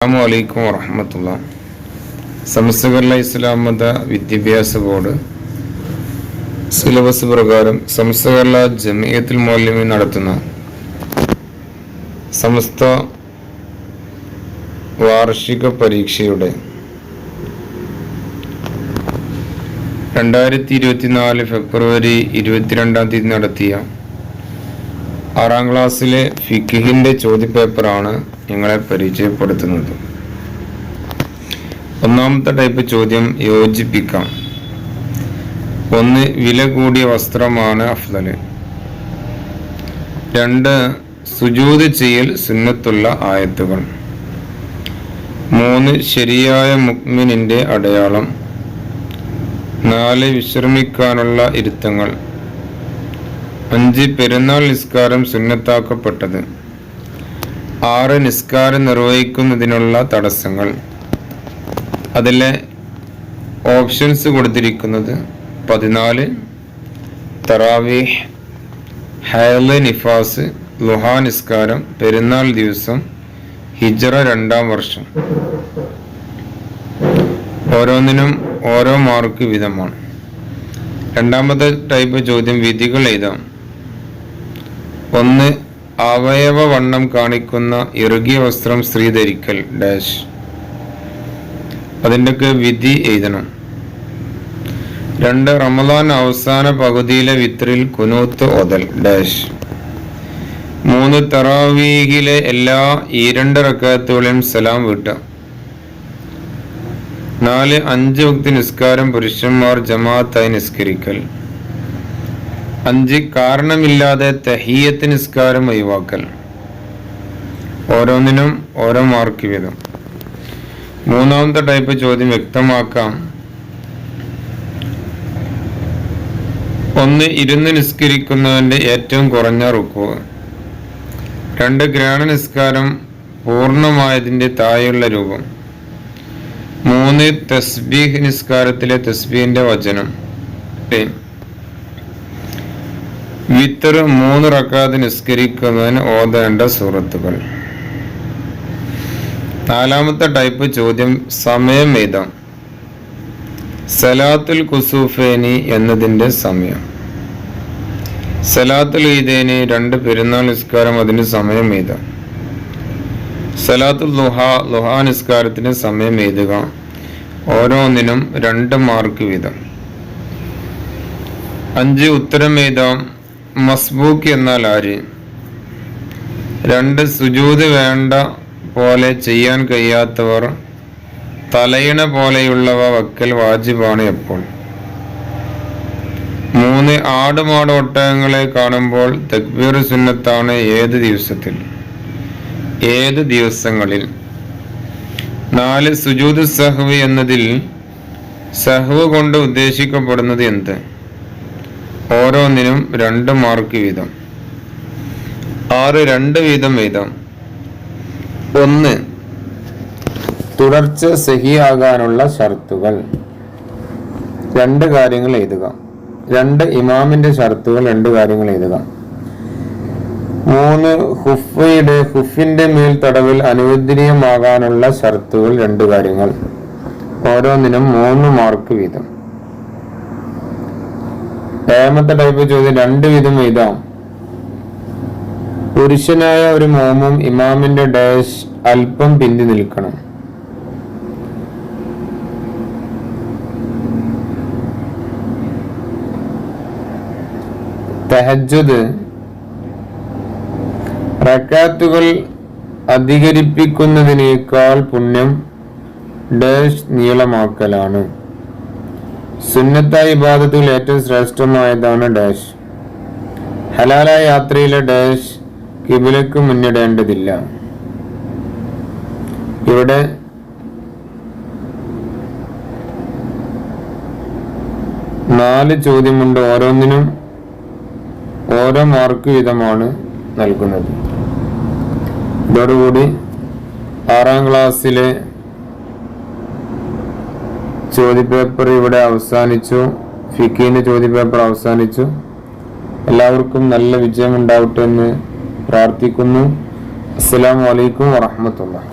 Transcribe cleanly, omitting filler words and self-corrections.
അസ്സലാമു അലൈക്കും വറഹ്മത്തുള്ളാഹി. സമസ്ത കേരള ഇസ്ലാം മത വിദ്യാഭ്യാസ ബോർഡ് സിലബസ് പ്രകാരം സമസ്ത കേരള ജമിയത്തുൽ മുഅല്ലിമീൻ നടത്തുന്ന സമസ്ത വാർഷിക പരീക്ഷയുടെ 2024 ഫെബ്രുവരി 22 നടത്തിയ 6ാം ക്ലാസ്സിലെ ഫിഖിന്റെ ചോദ്യപേപ്പറാണ് ഞങ്ങളെ പരിചയപ്പെടുത്തുന്നത്. ഒന്നാമത്തെ ടൈപ്പ് ചോദ്യം യോജിപ്പിക്കാം. 1. വില കൂടിയ വസ്ത്രമാണ് അഫ്ളൽ. 2. സുജൂദ് ചെയ്യൽ സുന്നത്തുള്ള ആയത്തുകൾ. 3. ശരിയായ മുഅ്മിനിന്റെ അടയാളം. 4. വിശ്രമിക്കാനുള്ള ഇരുത്തങ്ങൾ. 5. പെരുന്നാൾ നിസ്കാരം സുന്നത്താക്കപ്പെട്ടത്. 6. നിസ്കാരം നിർവഹിക്കുന്നതിനുള്ള തടസ്സങ്ങൾ. അതിലെ ഓപ്ഷൻസ് കൊടുത്തിരിക്കുന്നത് 14 തറാവീഹ്, ഹൈള്, നിഫാസ്, ളുഹാ നിസ്കാരം, പെരുന്നാൾ ദിവസം, ഹിജ്റ 2ാം വർഷം. ഓരോന്നിനും ഓരോ മാർക്ക് വീതമാണ്. രണ്ടാമത്തെ ടൈപ്പ് ചോദ്യം വിധികൾ എഴുതാം. 1. അവയവ വണ്ണം കാണിക്കുന്ന ഇറുകിയ വസ്ത്രം സ്ത്രീ ധരിക്കൽ ഡാഷ്. അതിൻ്റെയൊക്കെ വിധി എഴുതണം. 2. റമദാൻ അവസാന പകുതിയിലെ വിത്രിൽ കുനൂത്ത് ഓതൽ ഡാഷ്. 3. തറാവീഹിലെ എല്ലാ 2 റക്അത്തുകളിലും സലാം വീട്ടുക. 4. 5 വക്ത് നിസ്കാരം പുരുഷന്മാർ ജമാഅത്തായി നിസ്കരിക്കൽ. 5. കാരണമില്ലാതെ തഹിയ്യത്ത് നിസ്കാരം ഒഴിവാക്കൽ. ഓരോന്നിനും ഓരോ മാർക്ക് വീതം. മൂന്നാമത്തെ ടൈപ്പ് ചോദ്യം വ്യക്തമാക്കാം. 1. ഇരുന്ന് നിസ്കരിക്കുന്നവന്റെ ഏറ്റവും കുറഞ്ഞ റുക്കൂ. 2. ഗ്രഹണ നിസ്കാരം പൂർണ്ണമായതിന്റെ താഴെയുള്ള രൂപം. 3. തസ്ബീഹ് നിസ്കാരത്തിലെ തസ്ബീഹിന്റെ വചനം. വിത്തർ 3 റക്അത്ത് നിസ്കരിക്കുന്നതിന് ഓതേണ്ട സൂറത്തുകൾ. നാലാമത്തെ ടൈപ്പ് ചോദ്യം സമയം എഴുതാം. സലാത്തുൽ കുസൂഫേനി എന്നതിൻ്റെ സമയം. സലാത്തുൽ ഈദൈനി 2 പെരുന്നാൾ നിസ്കാരം അതിന് സമയം എഴുതാം. സലാത്തുൽ ളുഹാ നിസ്കാരത്തിന് സമയം എഴുതുക. ഓരോന്നിനും 2 മാർക്ക് വീതം. 5 ഉത്തരം എഴുതാം. മസ്ബൂക്ക് എന്നാൽ ആര്? 2 സുജൂദ് വേണ്ട പോലെ ചെയ്യാൻ കഴിയാത്തവർ തലയിണ പോലെയുള്ളവ വക്കൽ വാജിബാണ് എപ്പോൾ? 3 ആടുമാട് ഒട്ടകങ്ങളെ കാണുമ്പോൾ തക്ബീർ സുന്നത്താണ് ഏത് ദിവസത്തിൽ, ഏത് ദിവസങ്ങളിൽ? 4 സുജൂദ് സഹ്വ് എന്നതിൽ സഹ്വ് കൊണ്ട് ഉദ്ദേശിക്കപ്പെടുന്നത് എന്ത്? ഓരോന്നിനും 2 മാർക്ക് വീതം. 6 2 വീതം എഴുതാം. 1. തുടർച്ച സഹിയാകാനുള്ള ഷർത്തുകൾ. 2 കാര്യങ്ങൾ എഴുതുക. 2 ഇമാമിന്റെ ഷർത്തുകൾ 2 കാര്യങ്ങൾ എഴുതുക. 3 ഹുഫിന്റെ മേൽ തടവിൽ അനുവദനീയമാകാനുള്ള ഷർത്തുകൾ 2 കാര്യങ്ങൾ. ഓരോന്നിനും 3 മാർക്ക് വീതം. 7ാമത്തെ ടൈപ്പ് ചോദ്യം 2 വീതം എഴുതാം. പുരുഷനായ ഒരു മോമും ഇമാമിന്റെ ഡാഷ് അല്പം പിന്തി നിൽക്കണം. തഹജ്ജുദ് റക്അത്തുകൾ അധികരിപ്പിക്കുന്നതിനേക്കാൾ പുണ്യം ഡാഷ് നീളമാക്കലാണ്. സുന്നത്തായ ഇബാദത്തുകൾ ഏറ്റവും ശ്രേഷ്ഠമായതാണ് ഡാഷ്. ഹലാലായ യാത്രയിലെ ഡാഷ് കിബിലക്ക് മുന്നിടേണ്ടതില്ല. ഇവിടെ നാല് ചോദ്യമുണ്ട്. ഓരോന്നിനും ഓരോ മാർക്ക് വീതമാണ് നൽകുന്നത്. ഇതോടുകൂടി 6ാം ക്ലാസ്സിലെ ചോദ്യപേപ്പർ ഇവിടെ അവസാനിച്ചു. ഫിഖിന്റെ ചോദ്യപേപ്പർ അവസാനിച്ചു. എല്ലാവർക്കും നല്ല വിജയം ഉണ്ടാവട്ടെ എന്ന് പ്രാർത്ഥിക്കുന്നു. അസ്സലാമു അലൈക്കും വറഹ്മത്തുള്ളാഹി.